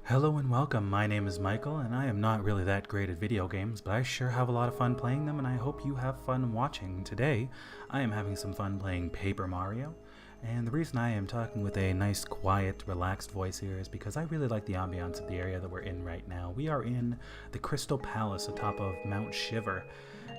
Hello and welcome, my name is Michael, and I am not really that great at video games, but I sure have a lot of fun playing them, and I hope you have fun watching. Today, I am having some fun playing Paper Mario, and the reason I am talking with a nice, quiet, relaxed voice here is because I really like the ambiance of the area that we're in right now. We are in the Crystal Palace atop of Mount Shiver,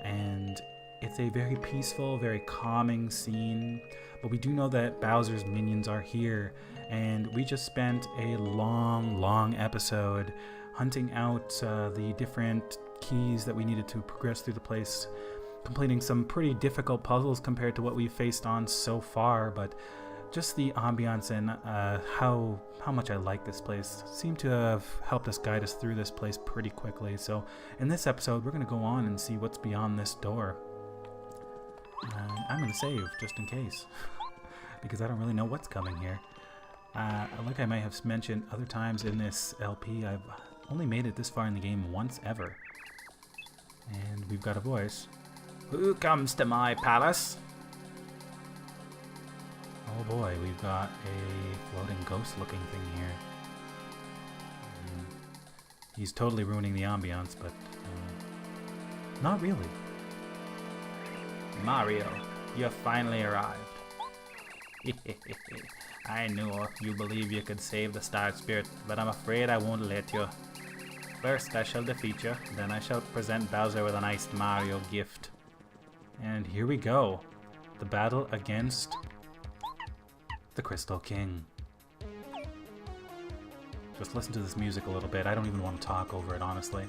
and it's a very peaceful, very calming scene, but we do know that Bowser's minions are here, and we just spent a long episode hunting out the different keys that we needed to progress through the place, completing some pretty difficult puzzles compared to what we've faced on so far, but just the ambiance and how much I like this place seemed to have helped us guide us through this place pretty quickly. So in this episode, we're going to go on and see what's beyond this door. I'm going to save just in case, because I don't really know what's coming here. Like I might have mentioned other times in this LP, I've only made it this far in the game once ever. And we've got a voice. Who comes to my palace? Oh boy, we've got a floating ghost looking thing here. He's totally ruining the ambiance, but not really. Mario, you have finally arrived. I know you believe you could save the Star Spirit, but I'm afraid I won't let you. First I shall defeat you, then I shall present Bowser with a nice Mario gift. And here we go. The battle against the Crystal King. Just listen to this music a little bit. I don't even want to talk over it, honestly.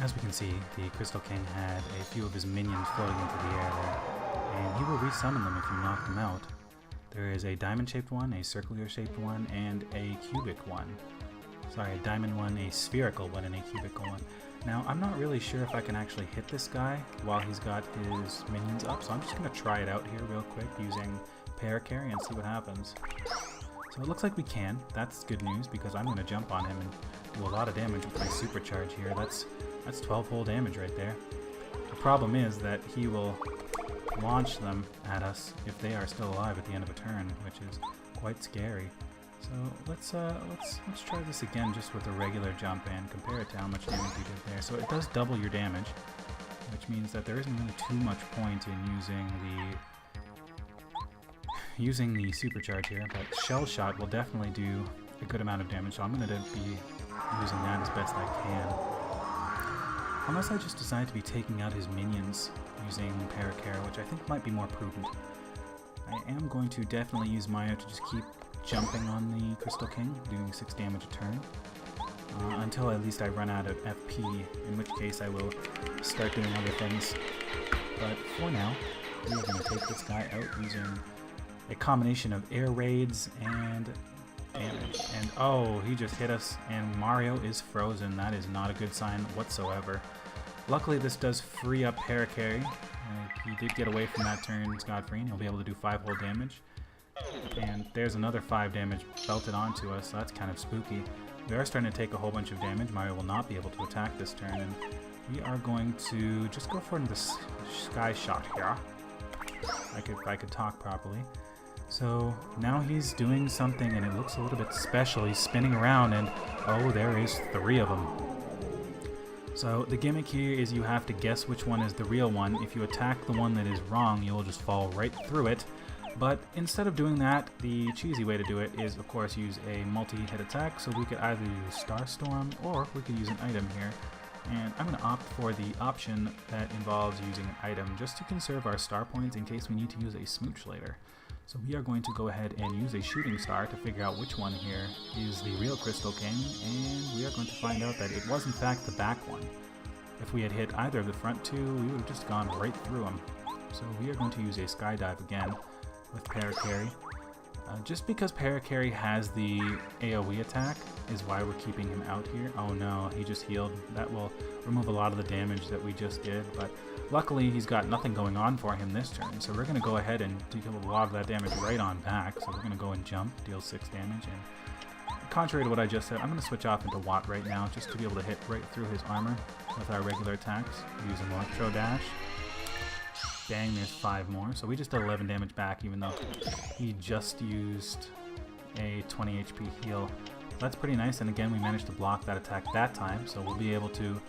As we can see, the Crystal King had a few of his minions floating into the air there, and he will resummon them if you knock them out. There is a diamond-shaped one, a circular-shaped one, and a cubic one. Sorry, a diamond one, a spherical one, and a cubical one. Now, I'm not really sure if I can actually hit this guy while he's got his minions up, so I'm just going to try it out here real quick using Parakarry and see what happens. So it looks like we can. That's good news, because I'm going to jump on him and do a lot of damage with my supercharge here. That's 12 whole damage right there. The problem is that he will launch them at us if they are still alive at the end of a turn, which is quite scary. So let's try this again just with a regular jump and compare it to how much damage we did there. So it does double your damage, which means that there isn't really too much point in using the supercharge here, but Shell Shot will definitely do a good amount of damage, so I'm going to be using that as best I can. Unless I just decide to be taking out his minions using Parakarry, which I think might be more prudent. I am going to definitely use Mario to just keep jumping on the Crystal King, doing 6 damage a turn, until at least I run out of FP, in which case I will start doing other things. But for now, we are going to take this guy out using a combination of air raids and damage. And oh, he just hit us, and Mario is frozen. That is not a good sign whatsoever. Luckily, this does free up Parakarry. He did get away from that turn scot-free, and he'll be able to do 5 whole damage. And there's another 5 damage belted onto us, so that's kind of spooky. We are starting to take a whole bunch of damage. Mario will not be able to attack this turn, and we are going to just go for the Sky Shot here. If I could talk properly. So now he's doing something, and it looks a little bit special. He's spinning around, and oh, there is 3 of them. So the gimmick here is you have to guess which one is the real one. If you attack the one that is wrong, you'll just fall right through it. But instead of doing that, the cheesy way to do it is, of course, use a multi-hit attack. So we could either use Star Storm, or we could use an item here. And I'm going to opt for the option that involves using an item, just to conserve our star points in case we need to use a smooch later. So we are going to go ahead and use a shooting star to figure out which one here is the real Crystal King, and we are going to find out that it was in fact the back one. If we had hit either of the front 2, we would have just gone right through them. So we are going to use a skydive again with Parakarry. Just because Parakarry has the AoE attack is why we're keeping him out here. Oh no, he just healed. That will remove a lot of the damage that we just did, but luckily he's got nothing going on for him this turn, so we're going to go ahead and deal a lot of that damage right on back. So we're going to go and jump, deal 6 damage, and contrary to what I just said, I'm going to switch off into Watt right now just to be able to hit right through his armor with our regular attacks using Electro Dash. Bang, there's 5 more. So we just did 11 damage back, even though he just used a 20 HP heal. That's pretty nice, and again, we managed to block that attack that time, so we'll be able to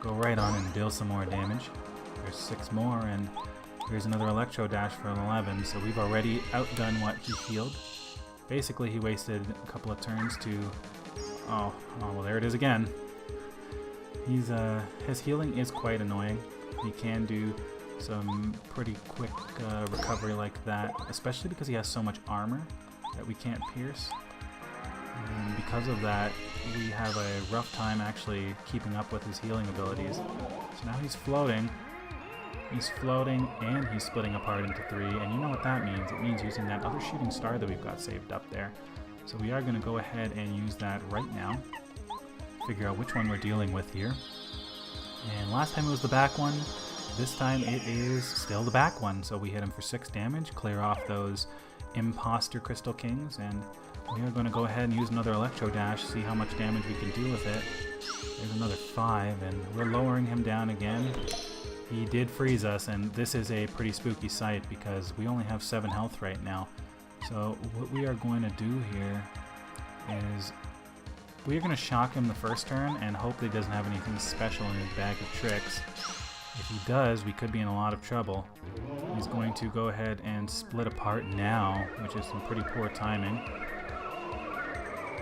go right on and deal some more damage. There's 6 more, and here's another Electro Dash for an 11, so we've already outdone what he healed. Basically, he wasted a couple of turns to... Oh, well, there it is again. His healing is quite annoying. He can do some pretty quick recovery like that, especially because he has so much armor that we can't pierce. And because of that, we have a rough time actually keeping up with his healing abilities. So now he's floating. He's floating and he's splitting apart into 3, and you know what that means. It means using that other shooting star that we've got saved up there. So we are going to go ahead and use that right now. Figure out which one we're dealing with here. And last time it was the back one. This time it is still the back one, so we hit him for 6 damage, clear off those imposter Crystal Kings, and we are going to go ahead and use another Electro Dash, see how much damage we can do with it. There's another 5, and we're lowering him down again. He did freeze us, and this is a pretty spooky sight because we only have 7 health right now. So what we are going to do here is we are going to shock him the first turn and hope that he doesn't have anything special in his bag of tricks. If he does, we could be in a lot of trouble. He's going to go ahead and split apart now, which is some pretty poor timing.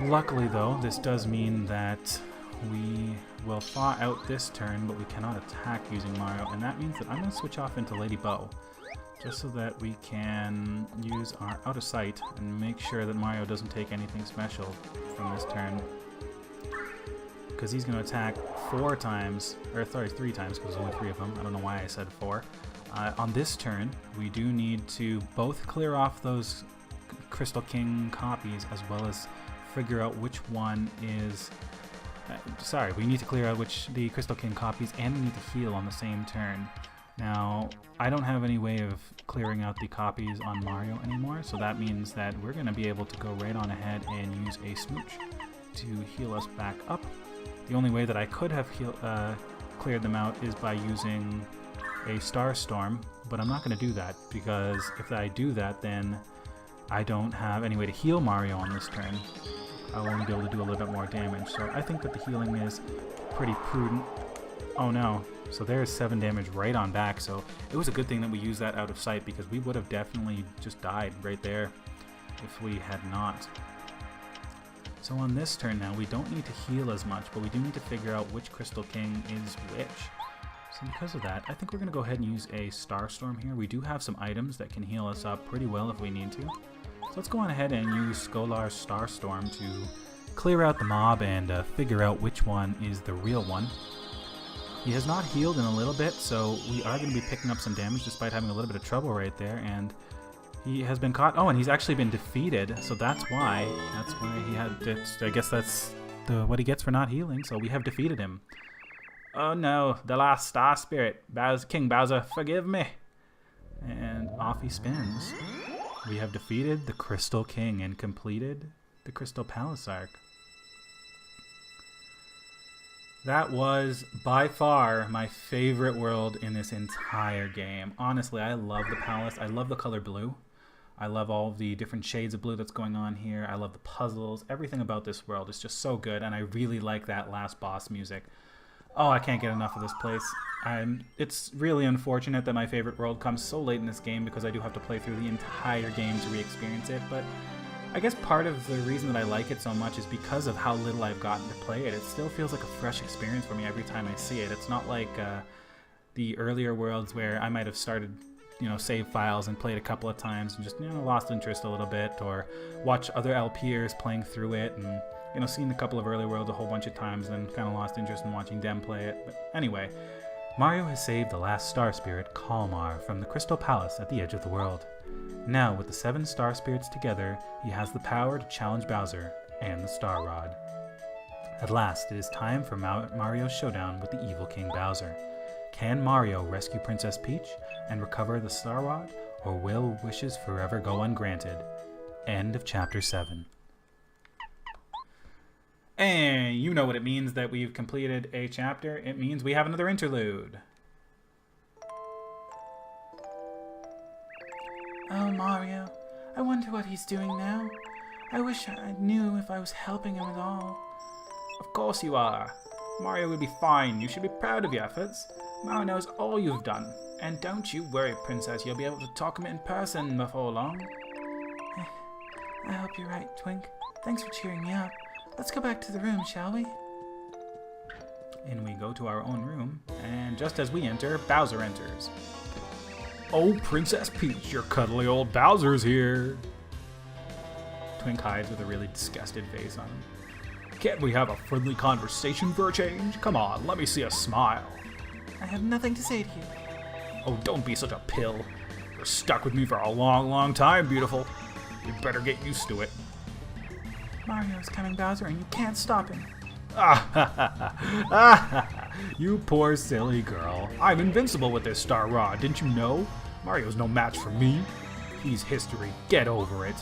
Luckily though, this does mean that we will thaw out this turn, but we cannot attack using Mario, and that means that I'm going to switch off into Lady Bow, just so that we can use our Out of Sight and make sure that Mario doesn't take anything special from this turn. Because he's going to attack 3 times, because there's only 3 of them. I don't know why I said 4. On this turn, we do need to both clear off those Crystal King copies as well as figure out which one is... we need to clear out the Crystal King copies, and we need to heal on the same turn. Now, I don't have any way of clearing out the copies on Mario anymore, so that means that we're going to be able to go right on ahead and use a Smooch to heal us back up. The only way that I could have cleared them out is by using a Star Storm, but I'm not going to do that, because if I do that, then I don't have any way to heal Mario on this turn. I'll only be able to do a little bit more damage, so I think that the healing is pretty prudent. Oh no, so there's 7 damage right on back, so it was a good thing that we used that Out of Sight, because we would have definitely just died right there if we had not. So on this turn now, we don't need to heal as much, but we do need to figure out which Crystal King is which. So because of that, I think we're going to go ahead and use a Star Storm here. We do have some items that can heal us up pretty well if we need to. So let's go on ahead and use Scholar's Star Storm to clear out the mob and figure out which one is the real one. He has not healed in a little bit, so we are going to be picking up some damage despite having a little bit of trouble right there, and he has been caught. Oh, and he's actually been defeated, so that's why he had it. I guess that's what he gets for not healing, so we have defeated him. Oh no, the last Star Spirit. King Bowser, forgive me. And off he spins. We have defeated the Crystal King and completed the Crystal Palace arc. That was by far my favorite world in this entire game. Honestly, I love the palace. I love the color blue. I love all the different shades of blue that's going on here. I love the puzzles. Everything about this world is just so good, and I really like that last boss music. Oh, I can't get enough of this place. It's really unfortunate that my favorite world comes so late in this game, because I do have to play through the entire game to re-experience it, but I guess part of the reason that I like it so much is because of how little I've gotten to play it. It still feels like a fresh experience for me every time I see it. It's not like the earlier worlds where I might have started, save files and played a couple of times and just, lost interest a little bit, or watch other LPers playing through it and, seen a couple of early worlds a whole bunch of times and kind of lost interest in watching them play it. But anyway, Mario has saved the last Star Spirit, Kalmar, from the Crystal Palace at the edge of the world. Now, with the 7 Star Spirits together, he has the power to challenge Bowser and the Star Rod. At last, it is time for Mario's showdown with the evil King Bowser. Can Mario rescue Princess Peach and recover the Star Rod, or will wishes forever go ungranted? End of Chapter 7. And you know what it means that we've completed a chapter. It means we have another interlude. Oh, Mario. I wonder what he's doing now. I wish I knew if I was helping him at all. Of course you are. Mario will be fine. You should be proud of your efforts. Mario knows all you've done. And don't you worry, Princess. You'll be able to talk him in person before long. I hope you're right, Twink. Thanks for cheering me up. Let's go back to the room, shall we? And we go to our own room, and just as we enter, Bowser enters. Oh, Princess Peach, your cuddly old Bowser's here. Twink hides with a really disgusted face on him. Can't we have a friendly conversation for a change? Come on, let me see a smile. I have nothing to say to you. Oh, don't be such a pill. You're stuck with me for a long, long time, beautiful. You better get used to it. Mario's coming, Bowser, and you can't stop him. You poor silly girl. I'm invincible with this Star Rod, didn't you know? Mario's no match for me. He's history. Get over it.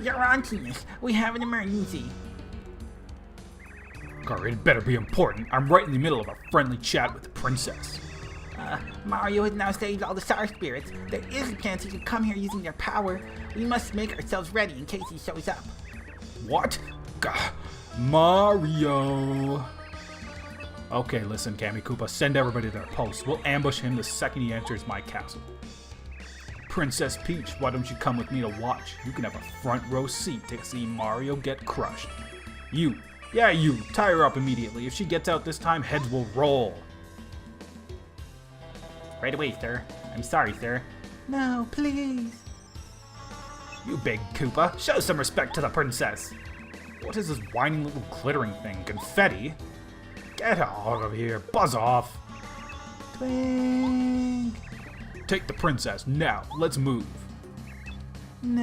Your Auntie, we have an emergency. Gar, it better be important. I'm right in the middle of a friendly chat with the princess. Mario has now saved all the Star Spirits. There is a chance he could come here using their power. We must make ourselves ready in case he shows up. What? Gah, Mario! Okay, listen, Kamikoopa, send everybody to their posts. We'll ambush him the second he enters my castle. Princess Peach, why don't you come with me to watch? You can have a front row seat to see Mario get crushed. You, tie her up immediately. If she gets out this time, heads will roll. Right away, sir. I'm sorry, sir. No, please. You big Koopa, show some respect to the princess. What is this whining little glittering thing? Confetti? Get out of here. Buzz off. Twink. Take the princess. Now, let's move. No,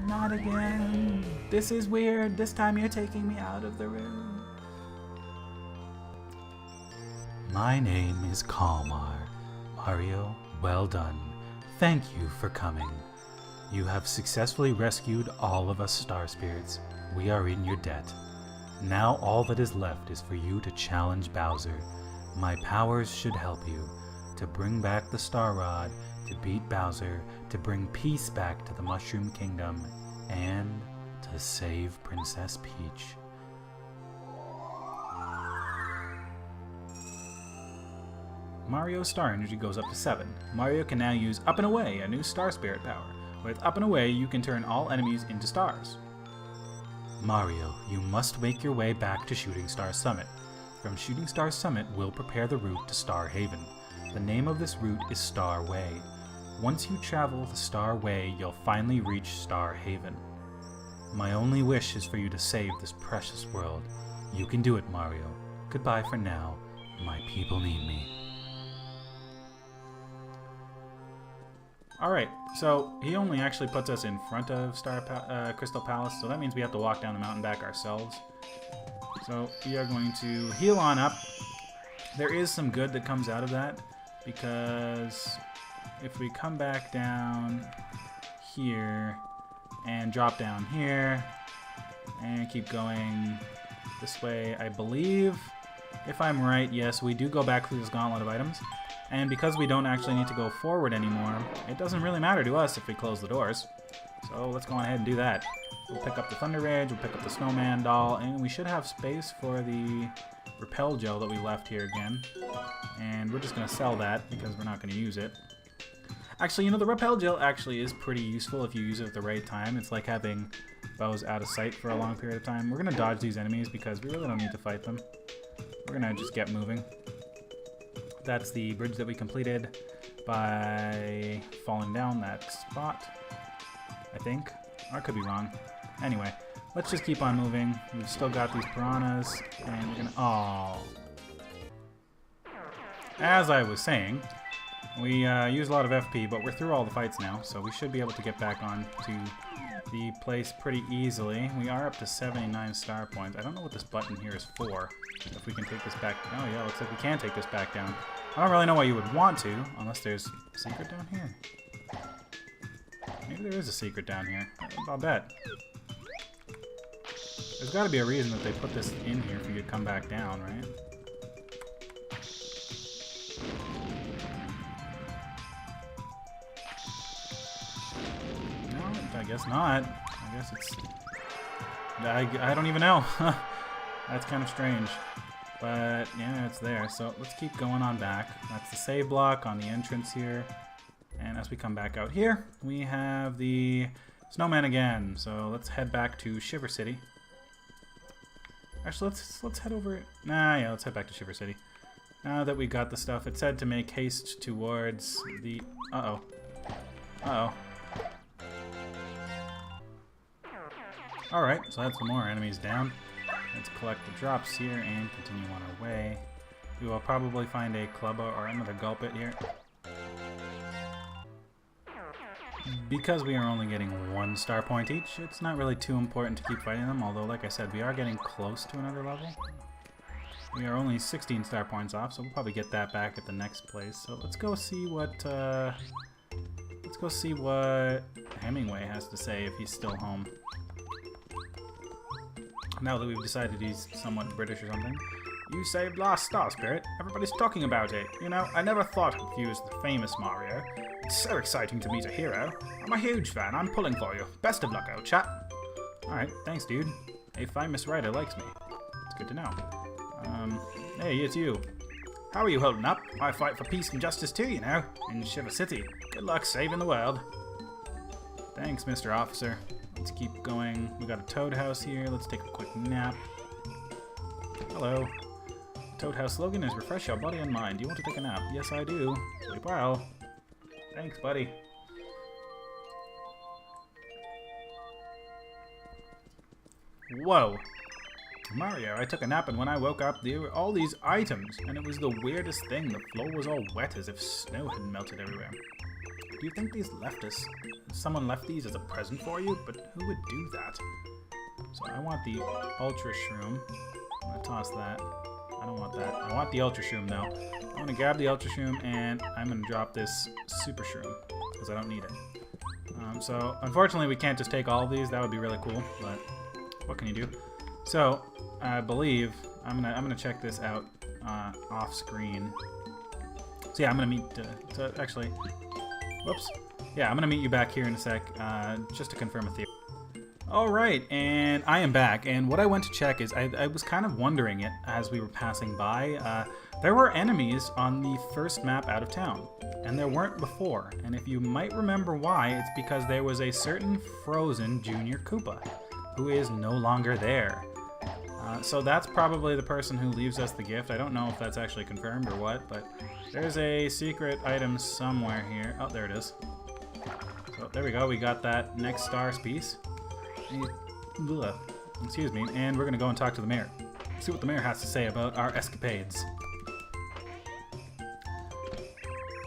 not again. This is weird. This time you're taking me out of the room. My name is Kalmar. Mario, well done. Thank you for coming. You have successfully rescued all of us Star Spirits. We are in your debt. Now all that is left is for you to challenge Bowser. My powers should help you. To bring back the Star Rod, to beat Bowser, to bring peace back to the Mushroom Kingdom, and to save Princess Peach. Mario's star energy goes up to 7. Mario can now use Up and Away, a new Star Spirit power. With Up and Away, you can turn all enemies into stars. Mario, you must make your way back to Shooting Star Summit. From Shooting Star Summit, we'll prepare the route to Star Haven. The name of this route is Star Way. Once you travel the Star Way, you'll finally reach Star Haven. My only wish is for you to save this precious world. You can do it, Mario. Goodbye for now. My people need me. Alright, so he only actually puts us in front of Crystal Palace, so that means we have to walk down the mountain back ourselves. So we are going to heal on up. There is some good that comes out of that, because if we come back down here and drop down here and keep going this way, I believe, if I'm right, yes, we do go back through this gauntlet of items. And because we don't actually need to go forward anymore, it doesn't really matter to us if we close the doors. So let's go on ahead and do that. We'll pick up the Thunder Rage, we'll pick up the Snowman doll, and we should have space for the Repel Gel that we left here again. And we're just going to sell that because we're not going to use it. Actually, you know, the Repel Gel actually is pretty useful if you use it at the right time. It's like having bows out of sight for a long period of time. We're going to dodge these enemies because we really don't need to fight them. We're going to just get moving. That's the bridge that we completed by falling down that spot, I think. Or I could be wrong. Anyway, let's just keep on moving. We've still got these piranhas, and we're gonna... Oh. as I was saying, we use a lot of FP, but we're through all the fights now, so we should be able to get back on to the place pretty easily. We are up to 79 star points. I don't know what this button here is for. If we can take this back... Oh yeah, looks like we can take this back down. I don't really know why you would want to, unless there's a secret down here. Maybe there is a secret down here. I'll bet. There's got to be a reason that they put this in here for you to come back down, right? No, I guess not. I guess it's... I don't even know. That's kind of strange. But, yeah, it's there. So, let's keep going on back. That's the save block on the entrance here. And as we come back out here, we have the snowman again. So, let's head back to Shiver City. Actually, let's head over... Nah, yeah, let's head back to Shiver City. Now that we got the stuff, it said to make haste towards the... Uh-oh. Uh-oh. Alright, so that's some more enemies down. Let's collect the drops here and continue on our way. We will probably find a Clubba or another Gulpit here. Because we are only getting 1 star point each, it's not really too important to keep fighting them, although like I said, we are getting close to another level. We are only 16 star points off, so we'll probably get that back at the next place. So let's go see what Hemingway has to say if he's still home. Now that we've decided he's somewhat British or something. You saved Lost Star Spirit. Everybody's talking about it. You know, I never thought of you as the famous Mario. It's so exciting to meet a hero. I'm a huge fan. I'm pulling for you. Best of luck, old chap. Alright, thanks, dude. A famous writer likes me. It's good to know. Hey, it's you. How are you holding up? I fight for peace and justice too, you know, in Shiver City. Good luck saving the world. Thanks, Mr. Officer. Let's keep going. We got a Toad House here. Let's take a quick nap. Hello. Toad House slogan is refresh your body and mind. Do you want to take a nap? Yes, I do. Sleep well. Thanks, buddy. Whoa. Mario, I took a nap and when I woke up there were all these items and it was the weirdest thing. The floor was all wet as if snow had melted everywhere. Do you think these left us? Someone left these as a present for you? But who would do that? So I want the Ultra Shroom. I'm gonna toss that. I don't want that. I want the Ultra Shroom though. I'm gonna grab the Ultra Shroom and I'm gonna drop this Super Shroom because I don't need it. So unfortunately we can't just take all of these. That would be really cool, but what can you do? So I believe I'm gonna check this out off screen. So yeah, I'm gonna meet. Actually, whoops. Yeah, I'm gonna meet you back here in a sec, just to confirm a theory. All right, and I am back. And what I went to check is I was kind of wondering it as we were passing by. There were enemies on the first map out of town, and there weren't before. And if you might remember why, it's because there was a certain frozen Junior Koopa who is no longer there. So that's probably the person who leaves us the gift. I don't know if that's actually confirmed or what, but there's a secret item somewhere here. Oh, there it is. So there we go. We got that next stars piece. Excuse me. And we're going to go and talk to the mayor. See what the mayor has to say about our escapades.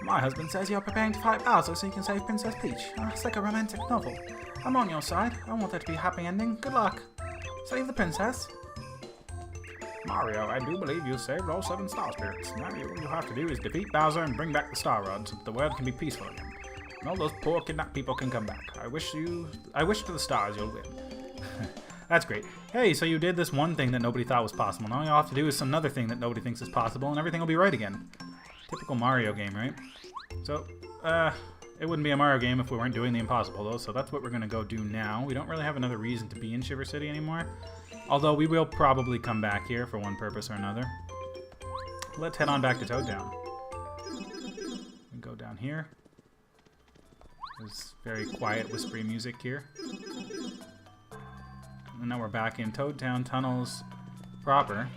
My husband says you're preparing to fight Bowser so you can save Princess Peach. It's like a romantic novel. I'm on your side. I want there to be a happy ending. Good luck. Save the princess. Mario, I do believe you saved all 7 Star Spirits. Now all you have to do is defeat Bowser and bring back the Star Rod so that the world can be peaceful again. And all those poor kidnapped people can come back. I wish to the stars you'll win. That's great. Hey, so you did this one thing that nobody thought was possible. Now all you have to do is another thing that nobody thinks is possible and everything will be right again. Typical Mario game, right? So, it wouldn't be a Mario game if we weren't doing the impossible, though, so that's what we're going to go do now. We don't really have another reason to be in Shiver City anymore, although we will probably come back here for one purpose or another. Let's head on back to Toad Town. We go down here. There's very quiet, whispery music here. And now we're back in Toad Town tunnels proper.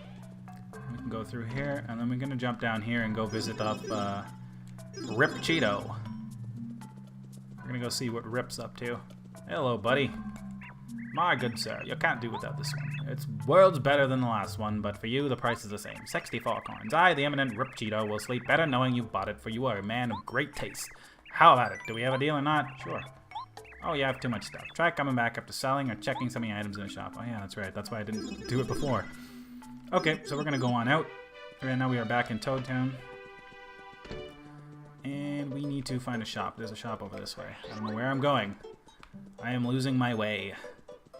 We can go through here, and then we're going to jump down here and go visit up Rip Cheeto. We're going to go see what Rip's up to. Hello, buddy. My good sir, you can't do without this one. It's worlds better than the last one, but for you, the price is the same. 64 coins. I, the eminent Rip Cheeto, will sleep better knowing you bought it, for you are a man of great taste. How about it? Do we have a deal or not? Sure. Oh, you have too much stuff. Try coming back after selling or checking some of the items in the shop. Oh, yeah, that's right. That's why I didn't do it before. Okay, so we're going to go on out. Right now we are back in Toad Town. And we need to find a shop. There's a shop over this way. I don't know where I'm going. I am losing my way.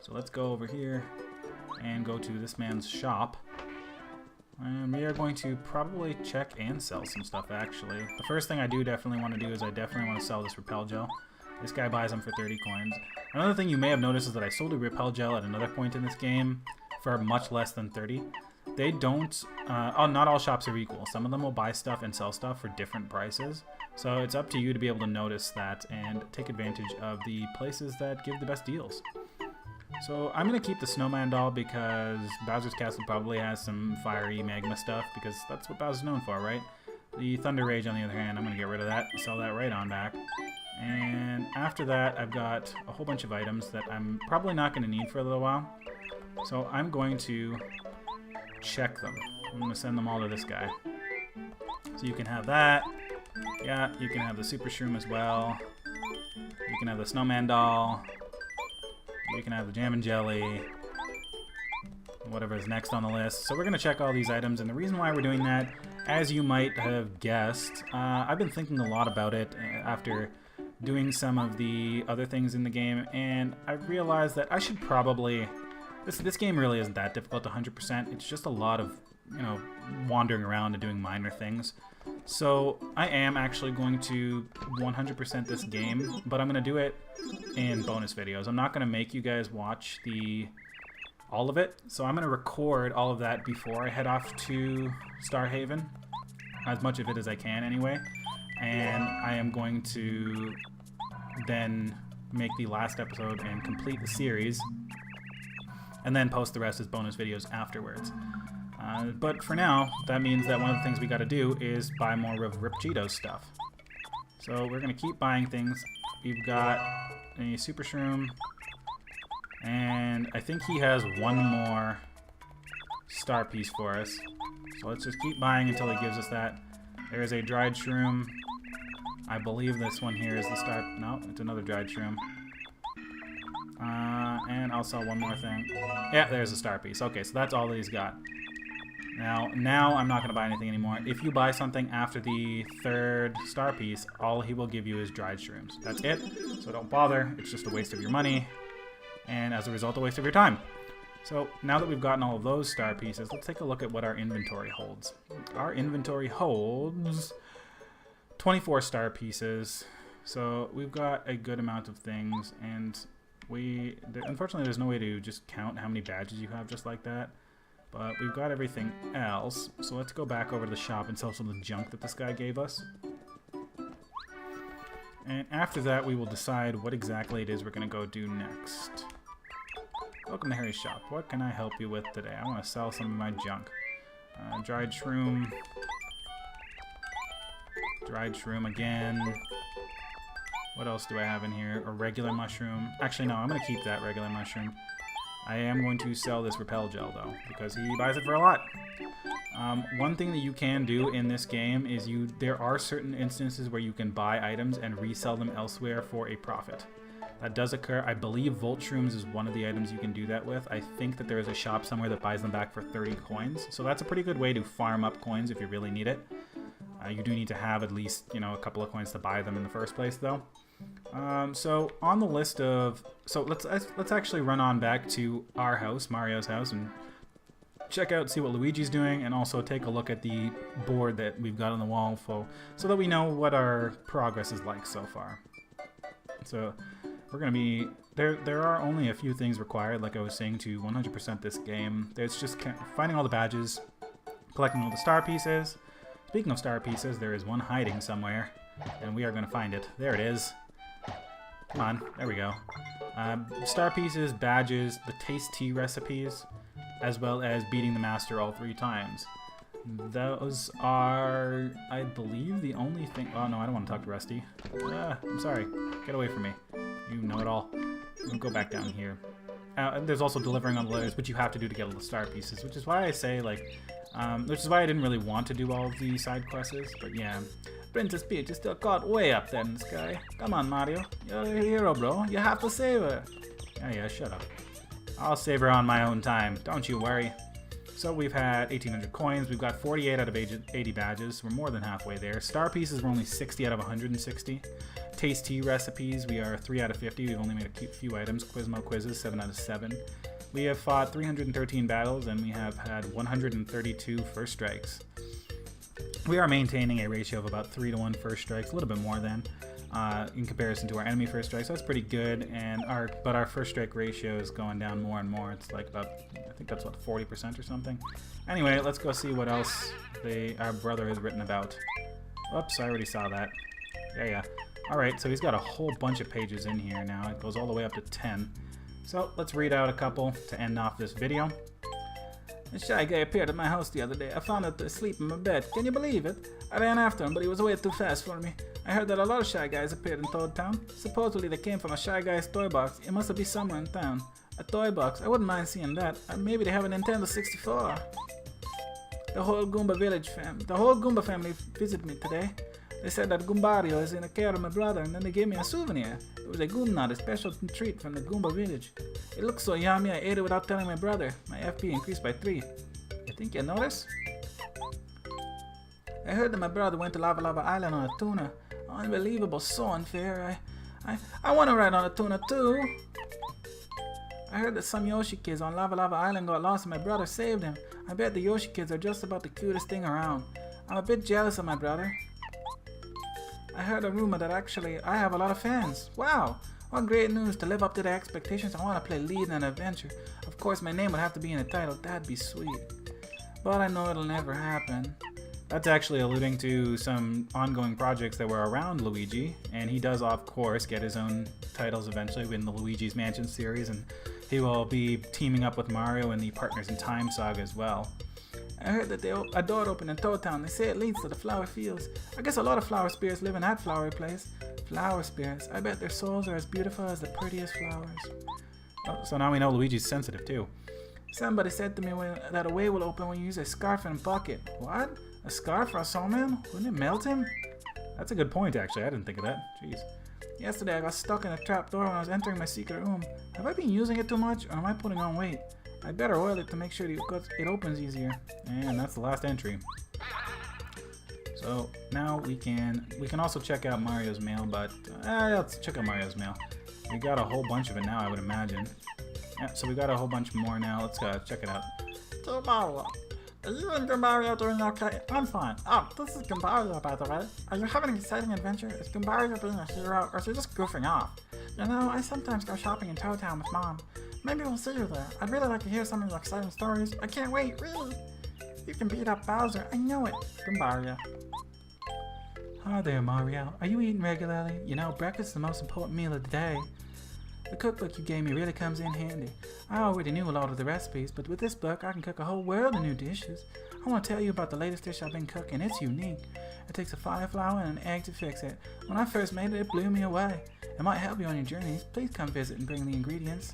So let's go over here and go to this man's shop. And we are going to probably check and sell some stuff, actually. The first thing I do definitely want to do is I definitely want to sell this Repel Gel. This guy buys them for 30 coins. Another thing you may have noticed is that I sold a Repel Gel at another point in this game for much less than 30. They don't, not all shops are equal. Some of them will buy stuff and sell stuff for different prices. So it's up to you to be able to notice that and take advantage of the places that give the best deals. So I'm going to keep the Snowman doll because Bowser's Castle probably has some fiery magma stuff because that's what Bowser's known for, right? The Thunder Rage, on the other hand, I'm going to get rid of that and sell that right on back. And after that, I've got a whole bunch of items that I'm probably not going to need for a little while. So I'm going to check them. I'm going to send them all to this guy. So you can have that. Yeah, you can have the Super Shroom as well. You can have the Snowman doll. You can have the Jam and Jelly. Whatever is next on the list. So we're going to check all these items, and the reason why we're doing that, as you might have guessed, I've been thinking a lot about it after doing some of the other things in the game, and I realized that I should probably... This game really isn't that difficult to 100%. It's just a lot of, you know, wandering around and doing minor things. So I am actually going to 100% this game, but I'm going to do it in bonus videos. I'm not going to make you guys watch all of it. So I'm going to record all of that before I head off to Starhaven, as much of it as I can anyway. And I am going to then make the last episode and complete the series, and then post the rest as bonus videos afterwards. But for now, that means that one of the things we got to do is buy more of Rip Cheeto's stuff. So we're going to keep buying things. We've got a Super Shroom, and I think he has one more star piece for us. So let's just keep buying until he gives us that. There's a dried shroom. I believe this one here is the star... No, it's another dried shroom. And I'll sell one more thing. Yeah, there's a star piece. Okay, so that's all that he's got. Now I'm not going to buy anything anymore. If you buy something after the third star piece, all he will give you is dried shrooms. That's it. So don't bother. It's just a waste of your money. And as a result, a waste of your time. So now that we've gotten all of those star pieces, let's take a look at what our inventory holds. Our inventory holds 24 star pieces. So we've got a good amount of things, and unfortunately there's no way to just count how many badges you have just like that. But we've got everything else, so let's go back over to the shop and sell some of the junk that this guy gave us. And after that, we will decide what exactly it is we're going to go do next. Welcome to Harry's shop. What can I help you with today? I want to sell some of my junk. Dried shroom. Dried shroom again. What else do I have in here? A regular mushroom. Actually, no, I'm going to keep that regular mushroom. I am going to sell this Repel Gel, though, because he buys it for a lot. One thing that you can do in this game is there are certain instances where you can buy items and resell them elsewhere for a profit. That does occur. I believe Volt Shrooms is one of the items you can do that with. I think that there is a shop somewhere that buys them back for 30 coins. So that's a pretty good way to farm up coins if you really need it. You do need to have at least, a couple of coins to buy them in the first place, though. So on the list of... So let's actually run on back to our house, Mario's house, and check out, see what Luigi's doing, and also take a look at the board that we've got on the wall so that we know what our progress is like so far. So we're going to be... There are only a few things required, like I was saying, to 100% this game. There's just finding all the badges, collecting all the star pieces. Speaking of star pieces, there is one hiding somewhere, and we are going to find it. There it is. Come on, there we go. Star pieces, badges, the taste tea recipes, as well as beating the master all 3 times. Those are, I believe, the only thing... Oh, no, I don't want to talk to Rusty. I'm sorry. Get away from me. You know it all. We'll go back down here. there's also delivering on the letters, which you have to do to get all the star pieces, which is why I say, like, which is why I didn't really want to do all of the side quests, but yeah. Princess Peach is still caught way up there in the sky. Come on, Mario. You're a hero, bro. You have to save her. Yeah, shut up. I'll save her on my own time. Don't you worry. So we've had 1,800 coins. We've got 48 out of 80 badges. We're more than halfway there. Star pieces, we're only 60 out of 160. Taste tea recipes, we are 3 out of 50. We've only made a few items. Quizmo quizzes, 7 out of 7. We have fought 313 battles, and we have had 132 first strikes. We are maintaining a ratio of about 3-to-1 first strikes, a little bit more than, in comparison to our enemy first strikes. So that's pretty good, and our first strike ratio is going down more and more. It's like about, I think that's what, 40% or something. Anyway, let's go see what else our brother has written about. Oops, I already saw that. Yeah. Alright, so he's got a whole bunch of pages in here now. It goes all the way up to 10. So let's read out a couple to end off this video. A Shy Guy appeared at my house the other day. I found out asleep in my bed. Can you believe it? I ran after him, but he was way too fast for me. I heard that a lot of Shy Guys appeared in Toad Town. Supposedly they came from a Shy Guy's toy box. It must be somewhere in town. A toy box? I wouldn't mind seeing that. Maybe they have a Nintendo 64. The whole Goomba family visited me today. They said that Goombario is in the care of my brother, and then they gave me a souvenir. It was a Goom Nut, a special treat from the Goomba village. It looked so yummy I ate it without telling my brother. My FP increased by 3. You think you noticed? I heard that my brother went to Lava Lava Island on a tuna. Unbelievable, so unfair. I want to ride on a tuna too. I heard that some Yoshi kids on Lava Lava Island got lost and my brother saved them. I bet the Yoshi kids are just about the cutest thing around. I'm a bit jealous of my brother. I heard a rumor that actually I have a lot of fans. Wow, what great news. To live up to their expectations, I want to play lead in an adventure. Of course, my name would have to be in the title. That'd be sweet. But I know it'll never happen. That's actually alluding to some ongoing projects that were around Luigi, and he does, of course, get his own titles eventually in the Luigi's Mansion series, and he will be teaming up with Mario in the Partners in Time saga as well. I heard that a door opened in Toad Town. They say it leads to the flower fields. I guess a lot of flower spirits live in that flowery place. Flower spirits. I bet their souls are as beautiful as the prettiest flowers. Oh, so now we know Luigi's sensitive too. Somebody said to me that a way will open when you use a scarf and bucket. What? A scarf for a snowman? Wouldn't it melt him? That's a good point, actually. I didn't think of that. Jeez. Yesterday I got stuck in a trap door when I was entering my secret room. Have I been using it too much, or am I putting on weight? I better oil it to make sure it opens easier. And that's the last entry. So now we can also check out Mario's mail, but let's check out Mario's mail. We got a whole bunch of it now, I would imagine. Yeah, so we got a whole bunch more now. Let's check it out. Dear Mario, are you and Goombario doing okay? I'm fine. Oh, this is Goombario, by the way. Are you having an exciting adventure? Is Goombario being a hero, or is he just goofing off? You know, I sometimes go shopping in Toad Town with Mom. Maybe we'll see you there. I'd really like to hear some of your exciting stories. I can't wait, really. You can beat up Bowser. I know it. Goombario. Hi there, Mario. Are you eating regularly? You know, breakfast is the most important meal of the day. The cookbook you gave me really comes in handy. I already knew a lot of the recipes, but with this book I can cook a whole world of new dishes. I want to tell you about the latest dish I've been cooking. It's unique. It takes a fire flour and an egg to fix it. When I first made it, it blew me away. It might help you on your journeys. Please come visit and bring the ingredients.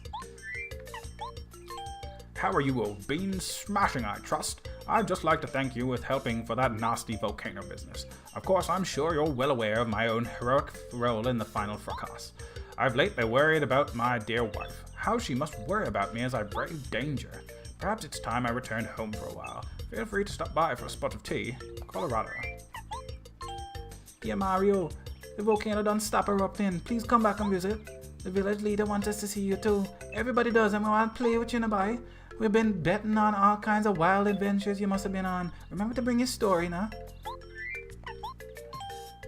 How are you, old beans? Smashing, I trust. I'd just like to thank you with helping for that nasty volcano business. Of course, I'm sure you're well aware of my own heroic role in the final fracas. I've lately worried about my dear wife. How she must worry about me as I brave danger. Perhaps it's time I returned home for a while. Feel free to stop by for a spot of tea. Colorado. Dear Mario, the volcano done stop erupting. Please come back and visit. The village leader wants us to see you too. Everybody does, and we want to play with you nearby. We've been betting on all kinds of wild adventures you must have been on. Remember to bring your story now.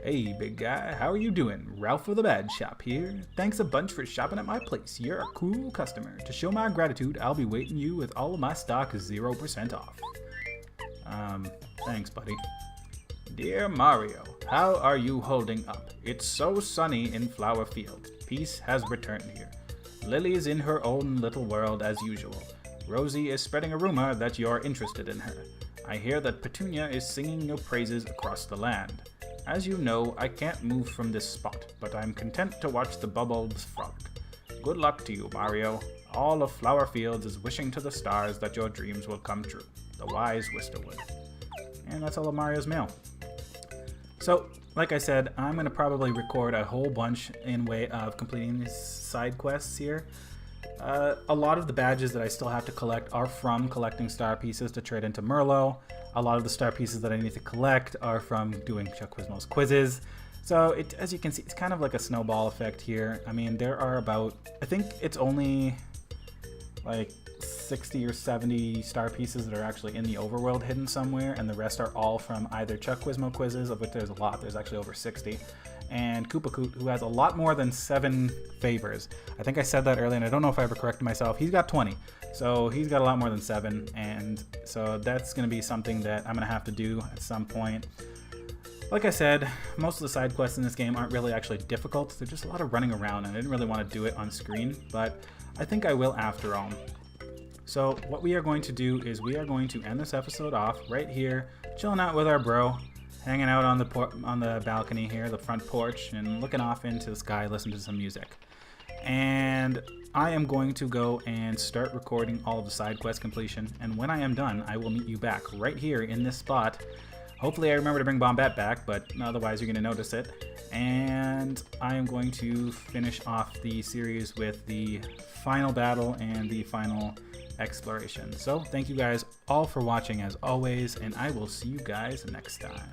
Hey, big guy, how are you doing? Ralph of the Bad Shop here. Thanks a bunch for shopping at my place. You're a cool customer. To show my gratitude, I'll be waiting you with all of my stock 0% off. Thanks, buddy. Dear Mario, how are you holding up? It's so sunny in Flower Field. Peace has returned here. Lily's in her own little world as usual. Rosie is spreading a rumor that you're interested in her. I hear that Petunia is singing your praises across the land. As you know, I can't move from this spot, but I'm content to watch the bubbles frolic. Good luck to you, Mario. All of Flower Fields is wishing to the stars that your dreams will come true. The wise Whisterwood. And that's all of Mario's mail. So, like I said, I'm going to probably record a whole bunch in way of completing these side quests here. A lot of the badges that I still have to collect are from collecting star pieces to trade into Merlot. A lot of the star pieces that I need to collect are from doing Chuck Quizmo's quizzes. So, as you can see, it's kind of like a snowball effect here. I mean, there are about, I think it's only like 60 or 70 star pieces that are actually in the overworld hidden somewhere, and the rest are all from either Chuck Quizmo quizzes, of which there's a lot, there's actually over 60, and Koopakoot, who has a lot more than 7 favors. I think I said that earlier, and I don't know if I ever corrected myself. He's got 20, so he's got a lot more than 7, and so that's going to be something that I'm going to have to do at some point. Like I said, most of the side quests in this game aren't really actually difficult. They're just a lot of running around, and I didn't really want to do it on screen, but I think I will after all. So what we are going to do is we are going to end this episode off right here, chilling out with our bro, hanging out on the balcony here, the front porch, and looking off into the sky, listening to some music. And I am going to go and start recording all of the side quest completion, and when I am done, I will meet you back right here in this spot. Hopefully I remember to bring Bombette back, but otherwise you're going to notice it. And I am going to finish off the series with the final battle and the final exploration. So thank you guys all for watching as always, and I will see you guys next time.